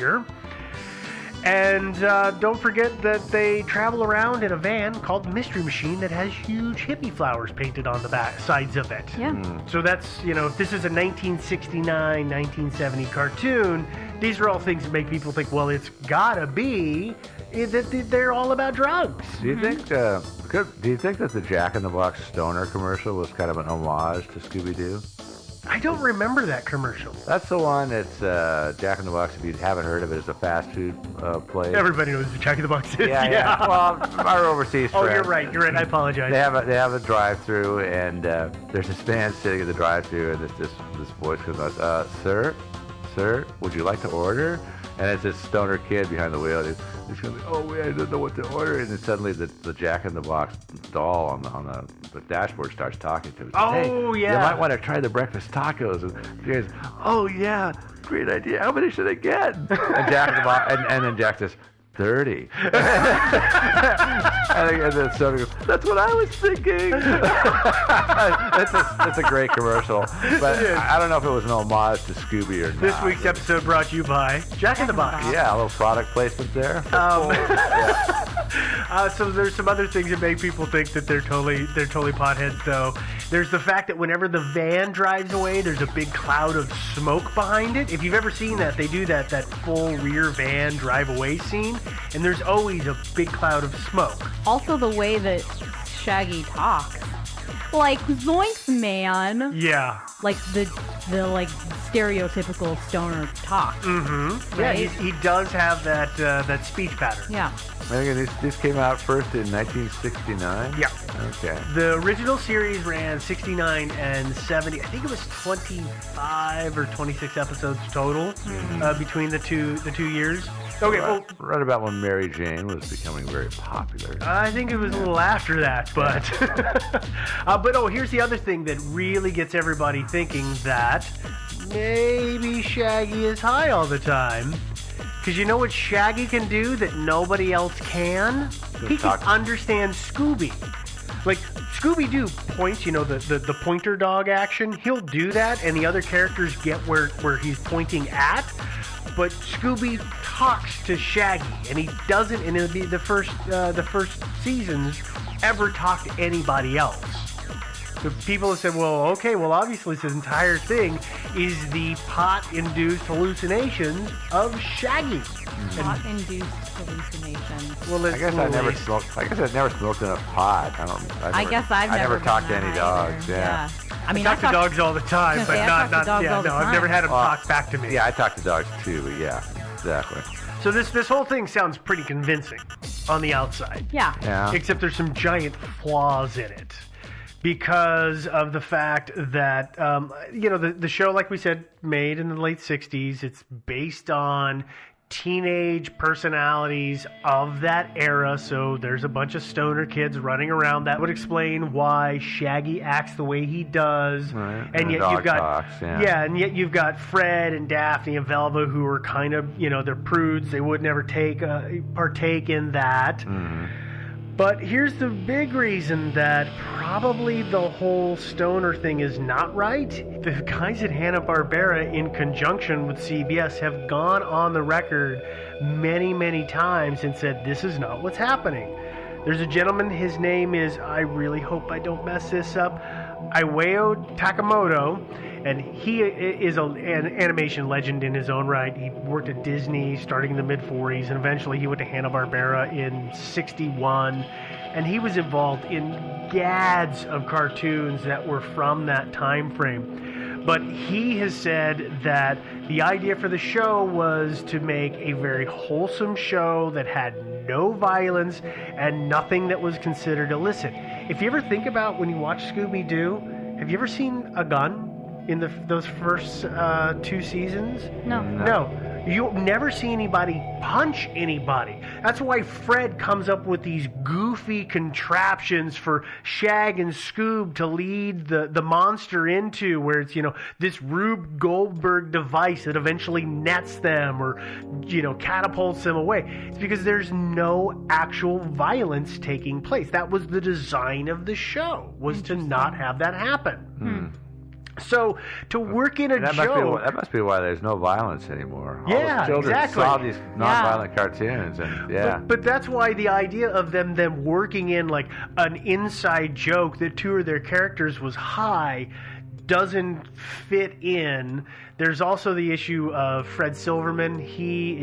year. And don't forget that they travel around in a van called the Mystery Machine that has huge hippie flowers painted on the back sides of it. Yeah. So that's, if this is a 1969, 1970 cartoon, these are all things that make people think, well, it's gotta be that they're all about drugs. Do you think? Do you think that the Jack in the Box Stoner commercial was kind of an homage to Scooby-Doo? I don't remember that commercial. That's the one. It's Jack in the Box. If you haven't heard of it, it's a fast food place. Everybody knows what Jack in the Box is. Yeah. Well, our overseas friends. Oh, you're right. I apologize. They have a drive-through, and there's this man sitting at the drive-through, and this voice comes out, sir, would you like to order? And it's this stoner kid behind the wheel. He's going to be, oh, I don't know what to order. And then suddenly the Jack in the Box doll on the dashboard starts talking to him. Oh, hey, yeah. You might want to try the breakfast tacos. And he goes, oh, yeah, great idea. How many should I get? And Jack in the Box, and then Jack says, 30. And then Stoner goes, that's what I was thinking. It's a great commercial. But I don't know if it was an homage to Scooby or not. This week's episode brought to you by Jack in the Box. Yeah, a little product placement there. So there's some other things that make people think that they're totally potheads, though. There's the fact that whenever the van drives away, there's a big cloud of smoke behind it. If you've ever seen that, they do that full rear van drive away scene, and there's always a big cloud of smoke. Also, the way that Shaggy talks, like zoinks, man. Yeah. Like the stereotypical stoner talk. Mm-hmm. Right? Yeah, he does have that speech pattern. Yeah. Again, these came out first in 1969? Yeah. Okay. The original series ran 69 and 70. I think it was 25 or 26 episodes total between the two years. Okay, right about when Mary Jane was becoming very popular. I think it was a little after that, but here's the other thing that really gets everybody thinking that maybe Shaggy is high all the time. Because you know what Shaggy can do that nobody else can? He can understand Scooby. Like, Scooby-Doo points, the pointer dog action, he'll do that, and the other characters get where he's pointing at. But Scooby talks to Shaggy, and he doesn't, and it'll be the first seasons, ever talk to anybody else. So people have said, obviously this entire thing is the pot-induced hallucinations of Shaggy. Pot-induced hallucinations. Well, I guess I've never smoked enough pot. I never talked to any dogs. Yeah. I talk to dogs all the time, but not. I've never had them talk back to me. Yeah, I talk to dogs too, but yeah, exactly. So this whole thing sounds pretty convincing on the outside. Yeah. Except there's some giant flaws in it. Because of the fact that, the show, like we said, made in the late 60s, it's based on teenage personalities of that era, so there's a bunch of stoner kids running around. That would explain why Shaggy acts the way he does. Right. And yet you've got and yet you've got Fred and Daphne and Velva who are kind of, they're prudes. They would never partake in that. Mm-hmm. But here's the big reason that probably the whole stoner thing is not right. The guys at Hanna-Barbera, in conjunction with CBS, have gone on the record many, many times and said, this is not what's happening. There's a gentleman, his name is, I really hope I don't mess this up, Iwao Takamoto, and he is an animation legend in his own right. He worked at Disney starting in the mid-40s, and eventually he went to Hanna-Barbera in 61, and he was involved in gads of cartoons that were from that time frame. But he has said that the idea for the show was to make a very wholesome show that had no violence and nothing that was considered illicit. If you ever think about when you watch Scooby-Doo, have you ever seen a gun in those first 2 seasons? No. You'll never see anybody punch anybody. That's why Fred comes up with these goofy contraptions for Shag and Scoob to lead the monster into, where it's, this Rube Goldberg device that eventually nets them or, catapults them away. It's because there's no actual violence taking place. That was the design of the show, was to not have that happen. So to work in a that joke... That must be why there's no violence anymore. Yeah, All those children exactly. saw these non-violent cartoons, and But that's why the idea of them working in like an inside joke that two of their characters was high doesn't fit in. There's also the issue of Fred Silverman. He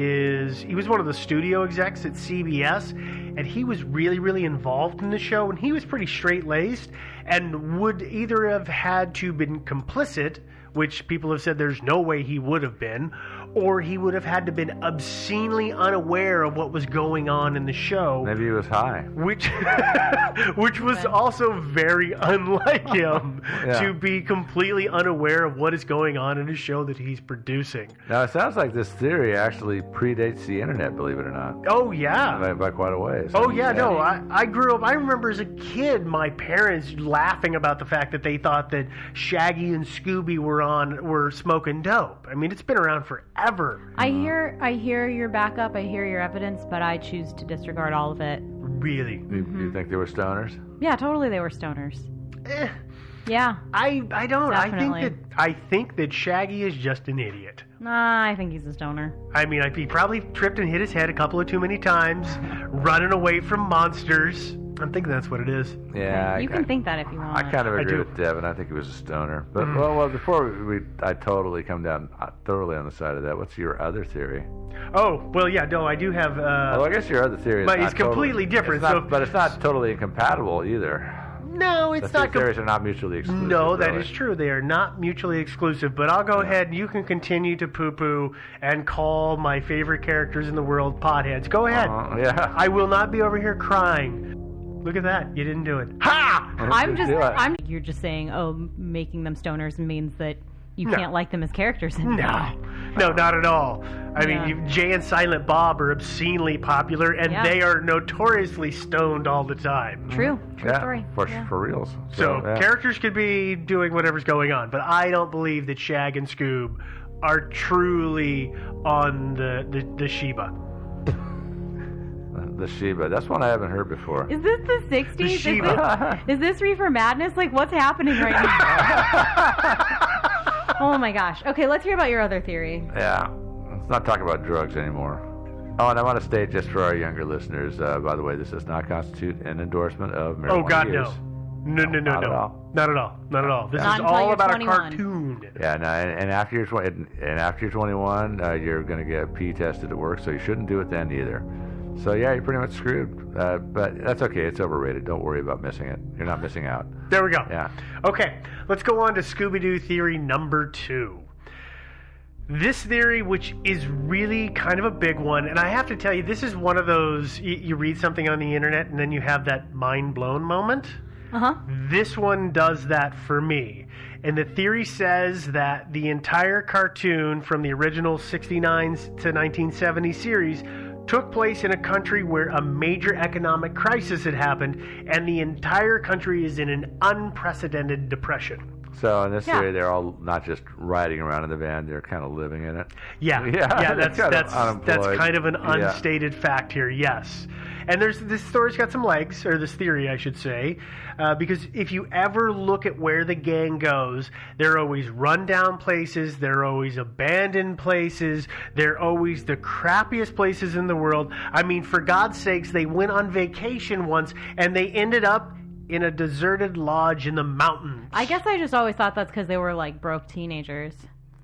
was one of the studio execs at CBS, and he was really, really involved in the show, and he was pretty straight-laced and would either have had to been complicit, which people have said there's no way he would have been, or he would have had to been obscenely unaware of what was going on in the show. maybe he was high. Which was also very unlike him to be completely unaware of what is going on in a show that he's producing. Now, it sounds like this theory actually predates the internet, believe it or not. Oh, yeah. By quite a ways. No, I grew up, I remember as a kid, my parents laughing about the fact that they thought that Shaggy and Scooby were smoking dope. I mean, it's been around forever. I hear your backup, I hear your evidence, but I choose to disregard all of it. Really? You think they were stoners? Yeah, totally they were stoners. Eh. Yeah. I don't. Definitely. I think that Shaggy is just an idiot. Nah, I think he's a stoner. I mean, he probably tripped and hit his head a couple of too many times, running away from monsters. I'm thinking that's what it is. Yeah. You can think that if you want. I kind of agree do. with Devin. I think he was a stoner. But well, before I totally come down thoroughly on the side of that. What's your other theory? Oh, well, yeah, no, I do have... well, I guess your other theory is but not it's completely different. But it's not totally incompatible either. No, it's The not... theories are not mutually exclusive. No, that really. is true. They are not mutually exclusive. But I'll go ahead and you can continue to poo-poo and call my favorite characters in the world potheads. Go ahead. Yeah. I will not be over here crying. Look at that. You didn't do it. Ha! You're just saying, making them stoners means that you can't like them as characters anymore. No, not at all. I mean, Jay and Silent Bob are obscenely popular, and they are notoriously stoned all the time. True story. For reals. So characters could be doing whatever's going on, but I don't believe that Shag and Scoob are truly on the Sheba. The Sheba. That's one I haven't heard before. Is this the 60s? The Sheba. Is this Reefer Madness? Like, what's happening right now? Oh my gosh. Okay, let's hear about your other theory. Yeah. Let's not talk about drugs anymore. Oh, and I want to state just for our younger listeners, by the way, this does not constitute an endorsement of marijuana Oh, God, use. no. No. Not at all. Not at all. Not at all. This Not is until all you're about 21. a cartoon. Yeah, no, and after you're 21, you're going to get pee tested at work, so you shouldn't do it then either. So yeah, you're pretty much screwed. But that's okay. It's overrated. Don't worry about missing it. You're not missing out. There we go. Yeah. Okay, let's go on to Scooby-Doo theory number 2. This theory, which is really kind of a big one, and I have to tell you, this is one of those, you read something on the internet and then you have that mind-blown moment. Uh-huh. This one does that for me. And the theory says that the entire cartoon from the original 69 to 1970 series took place in a country where a major economic crisis had happened, and the entire country is in an unprecedented depression. So in this theory, they're all not just riding around in the van; they're kind of living in it. Yeah. That's kind of an unstated fact here. Yes, and this story's got some legs, or this theory, I should say, because if you ever look at where the gang goes, they're always rundown places, they're always abandoned places, they're always the crappiest places in the world. I mean, for God's sakes, they went on vacation once and they ended up in a deserted lodge in the mountains. I guess I just always thought that's because they were like broke teenagers.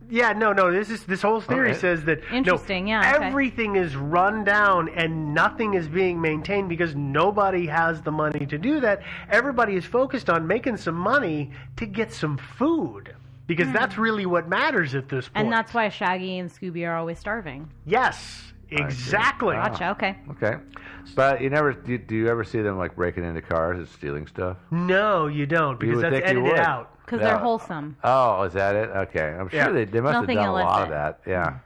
Yeah, no. This whole theory says that interesting. Everything is run down and nothing is being maintained because nobody has the money to do that. Everybody is focused on making some money to get some food because that's really what matters at this point. And that's why Shaggy and Scooby are always starving. Yes, exactly. Gotcha. Okay. But you never do you ever see them like breaking into cars and stealing stuff? No, you don't because that's edited out. Because they're wholesome. Oh, is that it? Okay, I'm sure they must Nothing have done illicit. a lot of that. Yeah.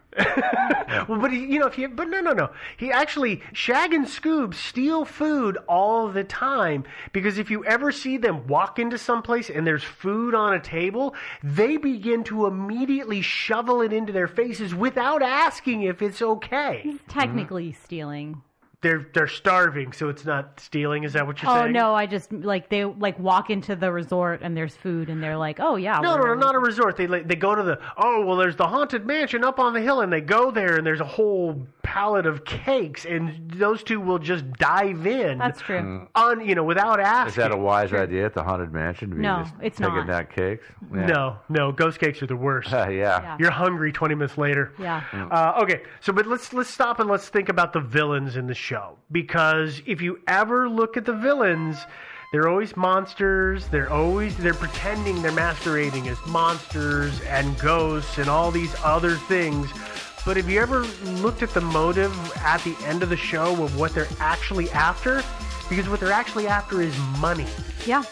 Well, but no. He actually, Shag and Scoob steal food all the time because if you ever see them walk into someplace and there's food on a table, they begin to immediately shovel it into their faces without asking if it's okay. He's technically stealing. they're starving, so it's not stealing. Is that what you're saying? Oh no, I just they walk into the resort and there's food and they're like, oh yeah. No, not a resort. They go to there's the haunted mansion up on the hill, and they go there and there's a whole pallet of cakes, and those two will just dive in. That's true. Without asking. Is that a wise idea at the haunted mansion? No, it's not. Taking down cakes? Yeah. No, ghost cakes are the worst. Yeah. You're hungry 20 minutes later. Yeah. Okay, but let's stop and let's think about the villains in the show, because if you ever look at the villains, they're always monsters. They're pretending they're masquerading as monsters and ghosts and all these other things. But have you ever looked at the motive at the end of the show of what they're actually after? Because what they're actually after is money. Yeah.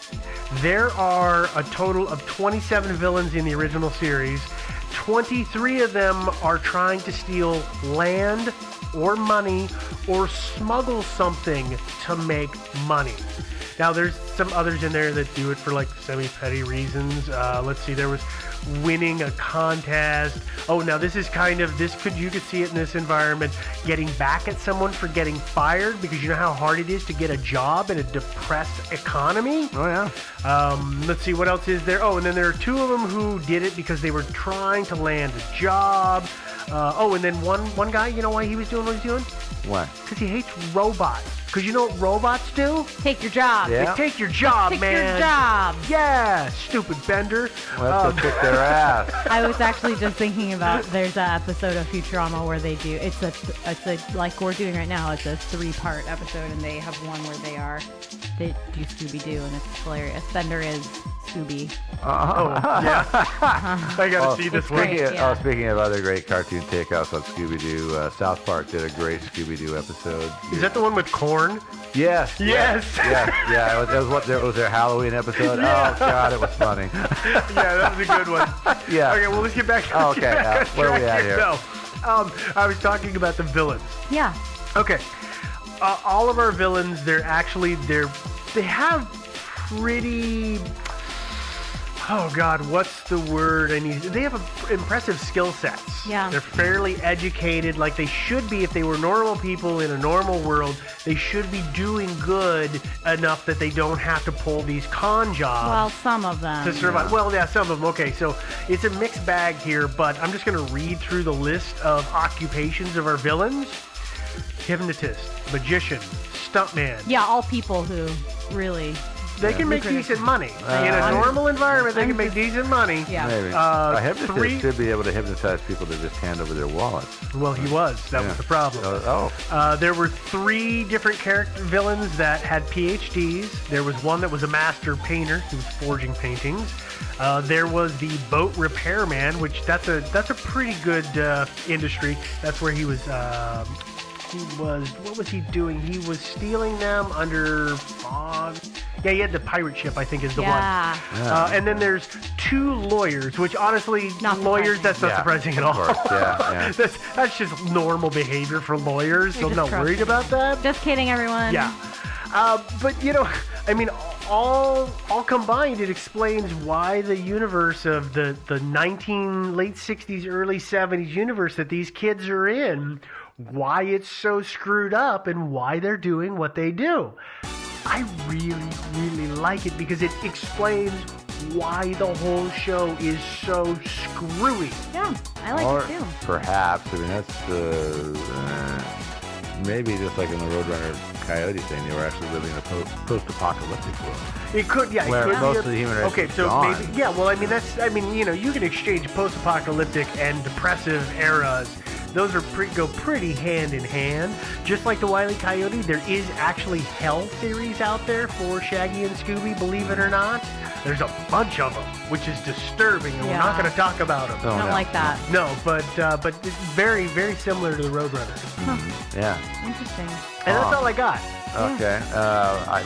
There are a total of 27 villains in the original series. 23 of them are trying to steal land or money or smuggle something to make money. Now, there's some others in there that do it for semi-petty reasons. Let's see, there was winning a contest. Oh, now this is you could see it in this environment, getting back at someone for getting fired, because you know how hard it is to get a job in a depressed economy? Oh, yeah. Let's see, what else is there? Oh, and then there are two of them who did it because they were trying to land a job. And then one guy, you know why he was doing what he's doing? Why? Because he hates robots. Because you know what robots do? Take your job. Yeah. They take your job, Take man. your job. Yeah, stupid Bender. Let's go kick their ass. I was actually just thinking about there's an episode of Futurama where they do it's a like we're doing right now. It's a 3-part episode, and they have one where they do Scooby-Doo, and it's hilarious. Bender is Scooby. Yeah. I gotta see this one. great. Yeah. Speaking of other great cartoon takeouts on Scooby-Doo, South Park did a great Scooby-Doo episode. Is that the one with corn? Yes. Yes. Yeah. It was their Halloween episode. Yeah. Oh God, it was funny. Yeah, that was a good one. Yeah. Okay, well, let's get back. Okay, where are we at here? I was talking about the villains. Yeah. Okay. All of our villains, they have pretty. Oh God, what's the word I need? They have impressive skill sets. Yeah. They're fairly educated, like they should be if they were normal people in a normal world. They should be doing good enough that they don't have to pull these con jobs. Well, some of them. To survive. Well, yeah, some of them. Okay, so it's a mixed bag here, but I'm just going to read through the list of occupations of our villains. Hypnotist, magician, stuntman. Yeah, all people who really. They can make decent money. In a normal environment, they can make decent money. Yeah. Maybe. A hypnotist should be able to hypnotize people to just hand over their wallets. Well, he was. That was the problem. There were 3 different character villains that had PhDs. There was one that was a master painter who was forging paintings. There was the boat repairman, which that's a pretty good industry. That's where he was. What was he doing? He was stealing them under fog. Yeah, he had the pirate ship, I think is the one. Yeah. And then there's 2 lawyers, which honestly, Not lawyers, surprising. that's not surprising at all. Of course. Yeah. That's just normal behavior for lawyers, so I'm not just worried trusting. about that. Just kidding, everyone. Yeah. But, all combined, it explains why the universe of the late 60s, early 70s universe that these kids are in, why it's so screwed up and why they're doing what they do. I really, really like it because it explains why the whole show is so screwy. Yeah, I like it too. Perhaps, that's maybe just like in the Roadrunner Coyote thing, they were actually living in a post-apocalyptic world. It could, yeah. Where it could most be of the human race okay, is so gone. maybe, yeah. Well, you can exchange post-apocalyptic and depressive eras. Those are go pretty hand in hand. Just like the Wile E. Coyote, there is actually hell theories out there for Shaggy and Scooby, believe it or not. There's a bunch of them, which is disturbing, and we're not going to talk about them. Oh, Don't like that. No, but it's very, very similar to the Roadrunner. Yeah. Interesting. And that's all I got. Okay.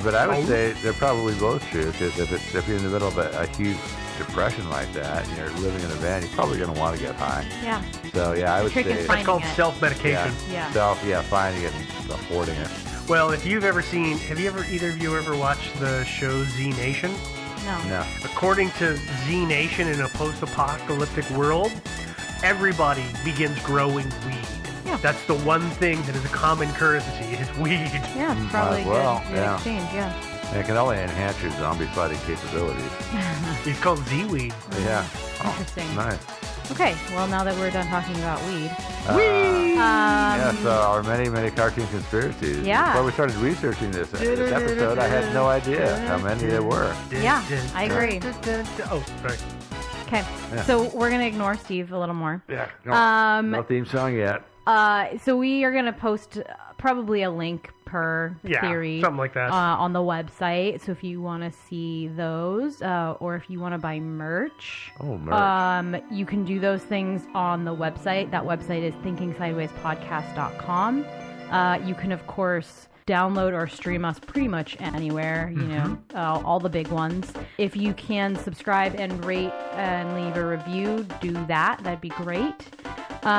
But I would say they're probably both true, because if you're in the middle of a huge depression like that and you're living in a van, you're probably going to want to get high. Yeah. So yeah, I would Trick is say finding It's called it. self-medication. Yeah. finding it and affording it. Well, if you've ever seen, either of you ever watched the show Z Nation? No. According to Z Nation, in a post-apocalyptic world, everybody begins growing weed. Yeah. That's the one thing that is a common courtesy is weed. Yeah, it's probably a good exchange, yeah. And it can only enhance your zombie fighting capabilities. It's called Z-weed. Yeah. Interesting. Oh, nice. Okay, well, now that we're done talking about weed. Yes, our many, many cartoon conspiracies. Yeah. Before we started researching this episode, I had no idea how many there were. Yeah, I agree. Oh, sorry. Okay, Yeah. so we're going to ignore Steve a little more. Yeah. No theme song yet. So we are going to post probably a link per theory. Something like that. On the website. So if you want to see those, or if you want to buy merch. Oh, merch. You can do those things on the website. That website is thinkingsidewayspodcast.com. You can, of course, download or stream us pretty much anywhere, you know, all the big ones. If you can subscribe and rate and leave a review, do that. That'd be great. We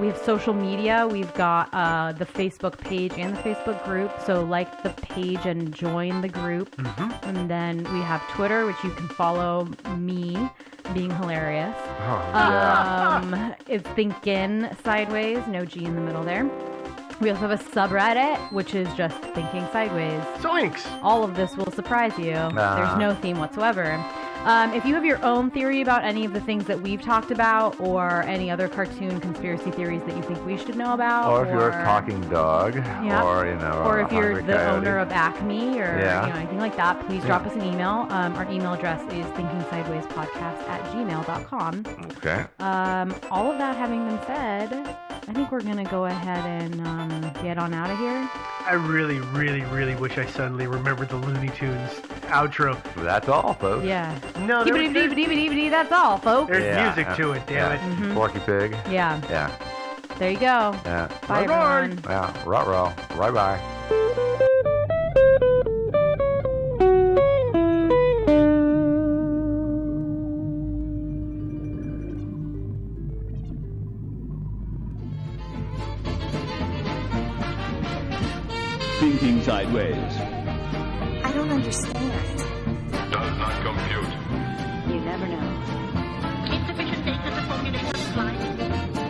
have social media. We've got the Facebook page and the Facebook group. So like the page and join the group. And then we have Twitter, which you can follow me being hilarious. It's Thinking Sideways, no G in the middle there. We also have a subreddit, which is just Thinking Sideways. Zoinks! All of this will surprise you. There's no theme whatsoever. If you have your own theory about any of the things that we've talked about, or any other cartoon conspiracy theories that you think we should know about, or if you're a talking dog, or or if you're the coyote. owner of Acme, or anything like that, please drop us an email. Our email address is thinkingsidewayspodcast@gmail.com. Okay. All of that having been said, I think we're gonna go ahead and get on out of here. I really, really, really wish I suddenly remembered the Looney Tunes outro. That's all, folks. Yeah. No, That's all, folks. there's music to it, damn it. Porky Pig. Yeah. Yeah. There you go. Yeah. Bye, everyone. Yeah. Ruh-roh. Bye-bye. Thinking Sideways. I don't understand. Does not compute. You never know. Insufficient data to formulate a reply.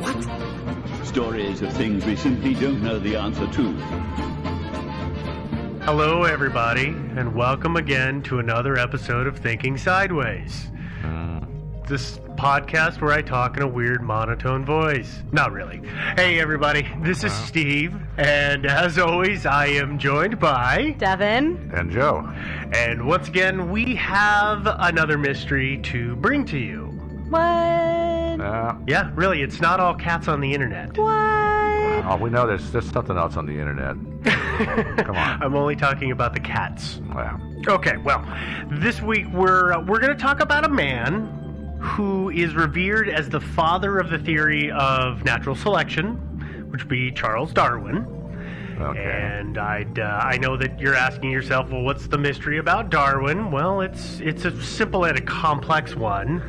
What? Stories of things we simply don't know the answer to. Hello, everybody, and welcome again to another episode of Thinking Sideways. This podcast where I talk in a weird monotone voice. Not really. Hey, everybody, this is Steve, and as always, I am joined by Devin. And Joe. And once again, we have another mystery to bring to you. What? Yeah, really, it's not all cats on the internet. What? Oh, we know there's something else on the internet. Come on. I'm only talking about the cats. Wow. Okay, well, this week we're going to talk about a man who is revered as the father of the theory of natural selection, which would be Charles Darwin. Okay. And I know that you're asking yourself, well, what's the mystery about Darwin? Well, it's a simple and a complex one.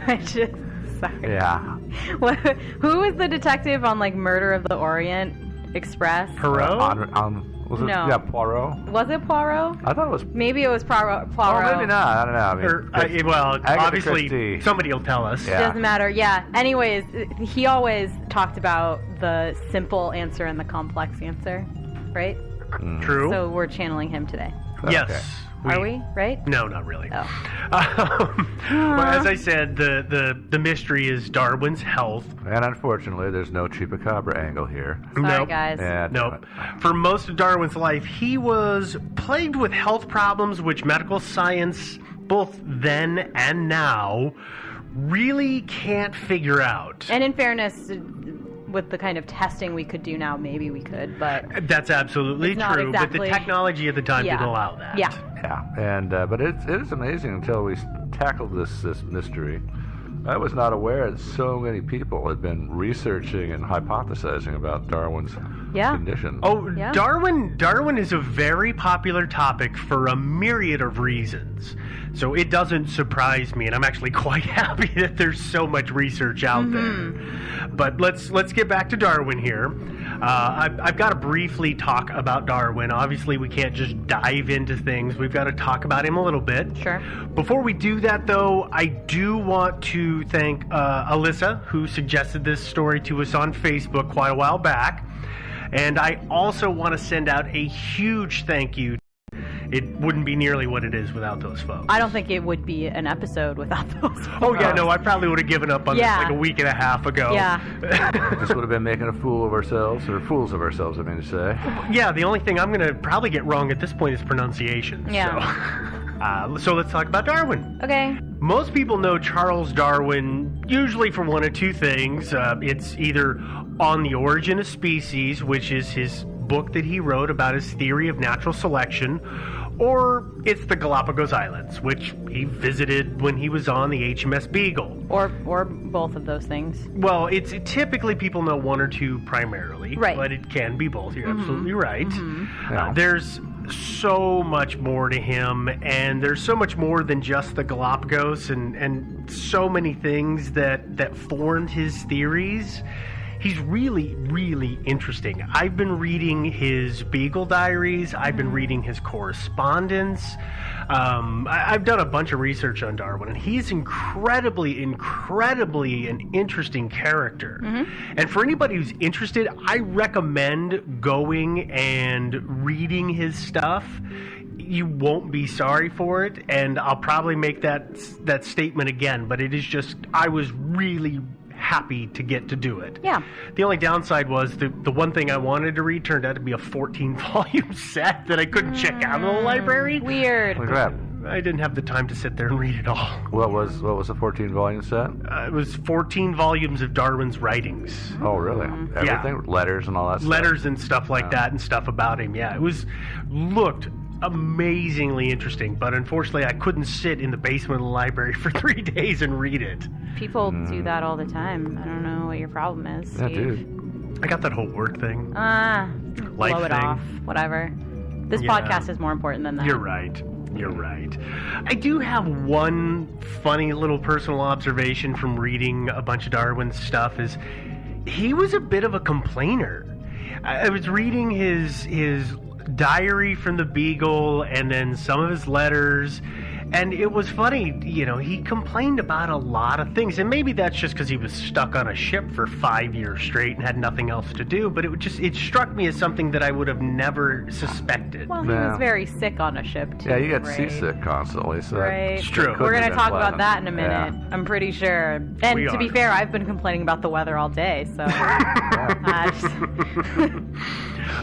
Sorry. Yeah. Who was the detective on like Murder of the Orient Express? Poirot? Was it? No. Yeah, Poirot. Was it Poirot? I thought it was. Maybe it was Poirot. Oh, maybe not. I don't know. I mean, Well, Agatha obviously, Christie. somebody will tell us. Yeah. Doesn't matter. Yeah. Anyways, he always talked about the simple answer and the complex answer, right? True. So we're channeling him today. Yes. Okay. Are we? Right? No, not really. Oh. Well, as I said, the mystery is Darwin's health. And unfortunately, there's no chupacabra angle here. Sorry, Nope. guys. Yeah, Nope. For most of Darwin's life, he was plagued with health problems which medical science, both then and now, really can't figure out. And in fairness, with the kind of testing we could do now, maybe we could, but That's absolutely It's not true, but exactly- the technology at the time Yeah. didn't allow that. yeah. Yeah, and but it is amazing until we tackled this mystery. I was not aware that so many people had been researching and hypothesizing about Darwin's condition. Oh, Yeah. Darwin is a very popular topic for a myriad of reasons. So it doesn't surprise me, and I'm actually quite happy that there's so much research out there. But let's get back to Darwin here. I've got to briefly talk about Darwin. Obviously, we can't just dive into things. We've got to talk about him a little bit. Sure. Before we do that, though, I do want to thank Alyssa, who suggested this story to us on Facebook quite a while back. And I also want to send out a huge thank you. It wouldn't be nearly what it is without those folks. I don't think it would be an episode without those folks. Oh, yeah, no, I probably would have given up on this Yeah. like a week and a half ago. Yeah. This would have been making a fool of ourselves, or fools of ourselves, I mean to say. Yeah, the only thing I'm going to probably get wrong at this point is pronunciation. Yeah. So let's talk about Darwin. Okay. Most people know Charles Darwin usually for one of two things. It's either On the Origin of Species, which is his book that he wrote about his theory of natural selection, or it's the Galapagos Islands, which he visited when he was on the HMS Beagle. Or both of those things. Well, it's typically people know one or two primarily, Right. but it can be both. You're absolutely right. Yeah. There's so much more to him, and there's so much more than just the Galapagos, and so many things that formed his theories. He's really, really interesting. I've been reading his Beagle diaries. I've been reading his correspondence. I've done a bunch of research on Darwin, and he's incredibly an interesting character. And for anybody who's interested, I recommend going and reading his stuff. You won't be sorry for it, and I'll probably make that statement again, but it is just, I was really happy to get to do it. Yeah. The only downside was the one thing I wanted to read turned out to be a 14-volume set that I couldn't check out of the library. Weird. Holy crap. I didn't have the time to sit there and read it all. What was the 14-volume set? It was 14 volumes of Darwin's writings. Oh, really? Everything? Letters and all that stuff? Letters and stuff like that, and stuff about him. Yeah, looked amazingly interesting, but unfortunately I couldn't sit in the basement of the library for 3 days and read it. People do that all the time. I don't know what your problem is, Yeah, Steve. dude. I got that whole work thing. Blow Life it thing. off. Whatever. This Yeah. podcast is more important than that. You're right. I do have one funny little personal observation from reading a bunch of Darwin's stuff is he was a bit of a complainer. I was reading his diary from the Beagle and then some of his letters, and it was funny, he complained about a lot of things, and maybe that's just because he was stuck on a ship for 5 years straight and had nothing else to do, but it struck me as something that I would have never suspected. Well, he Yeah. was very sick on a ship, too. Yeah, you get right? seasick constantly, so Right. It's true. We're going to Couldn't talk have about been that in a minute. pleasant. I'm pretty sure. And We to be are. fair, I've been complaining about the weather all day, so...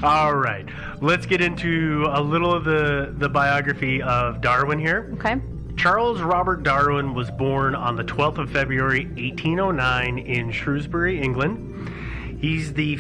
All right, let's get into a little of the biography of Darwin here. Okay. Charles Robert Darwin was born on the 12th of February, 1809 in Shrewsbury, England. He's the